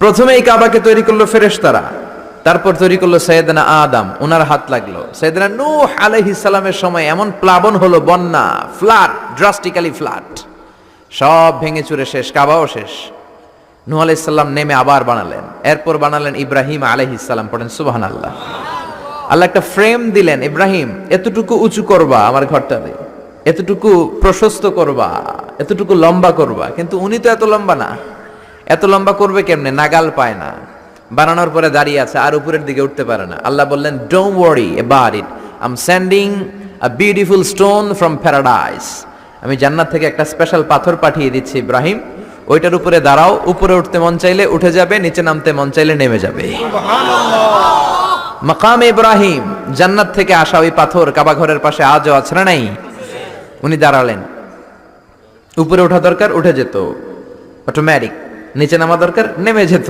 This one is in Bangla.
প্রথমে এই কাবাকে তৈরি করলো ফেরেশতারা, তারপর তৈরি করলো সৈয়দনা আদম, ওনার হাত লাগলো। সৈয়দনা নূহ আলাইহিস সালামের সময় এমন প্লাবন হলো, বন্যা, ফ্লাড, ড্রাস্টিক্যালি ফ্লাড, সব ভেঙে চুরে শেষ, কাবাও শেষ। নূহ আলাইহিস সালাম নেমে আবার বানালেন, এরপর বানালেন ইব্রাহিম আলাইহিস সালাম। পড়েন সুবহানাল্লাহ। আল্লাহ একটা ফ্রেম দিলেন, ইব্রাহিম এতটুকু উঁচু করবা আমার ঘরটারে, এতটুকু প্রশস্ত করবা, এতটুকু লম্বা করবা। কিন্তু উনি তো এত লম্বা না, এত লম্বা করবে কেমনে, নাগাল পায় না। বানানোর পরে দাঁড়িয়ে আছে, আর উপরের দিকে উঠতে পারে না। আল্লাহ বললেন, don't worry about it, I am sending a beautiful stone from paradise. আমি জান্নাত থেকে একটা স্পেশাল পাথর পাঠিয়ে দিচ্ছি ইব্রাহিম, ওইটার উপরে দাঁড়াও, উপরে উঠতে মন চাইলে উঠে যাবে, নিচে নামতে মন চাইলে নেমে যাবে। মাকাম ইব্রাহিম, জান্নাত থেকে আসা ওই পাথর কাবা ঘরের পাশে আজও আছে না নাই? উনি দাঁড়ালেন, উপরে ওঠা দরকার উঠে যেত অটোমেটিক, নিচে নামা দরকার নেমে যেত।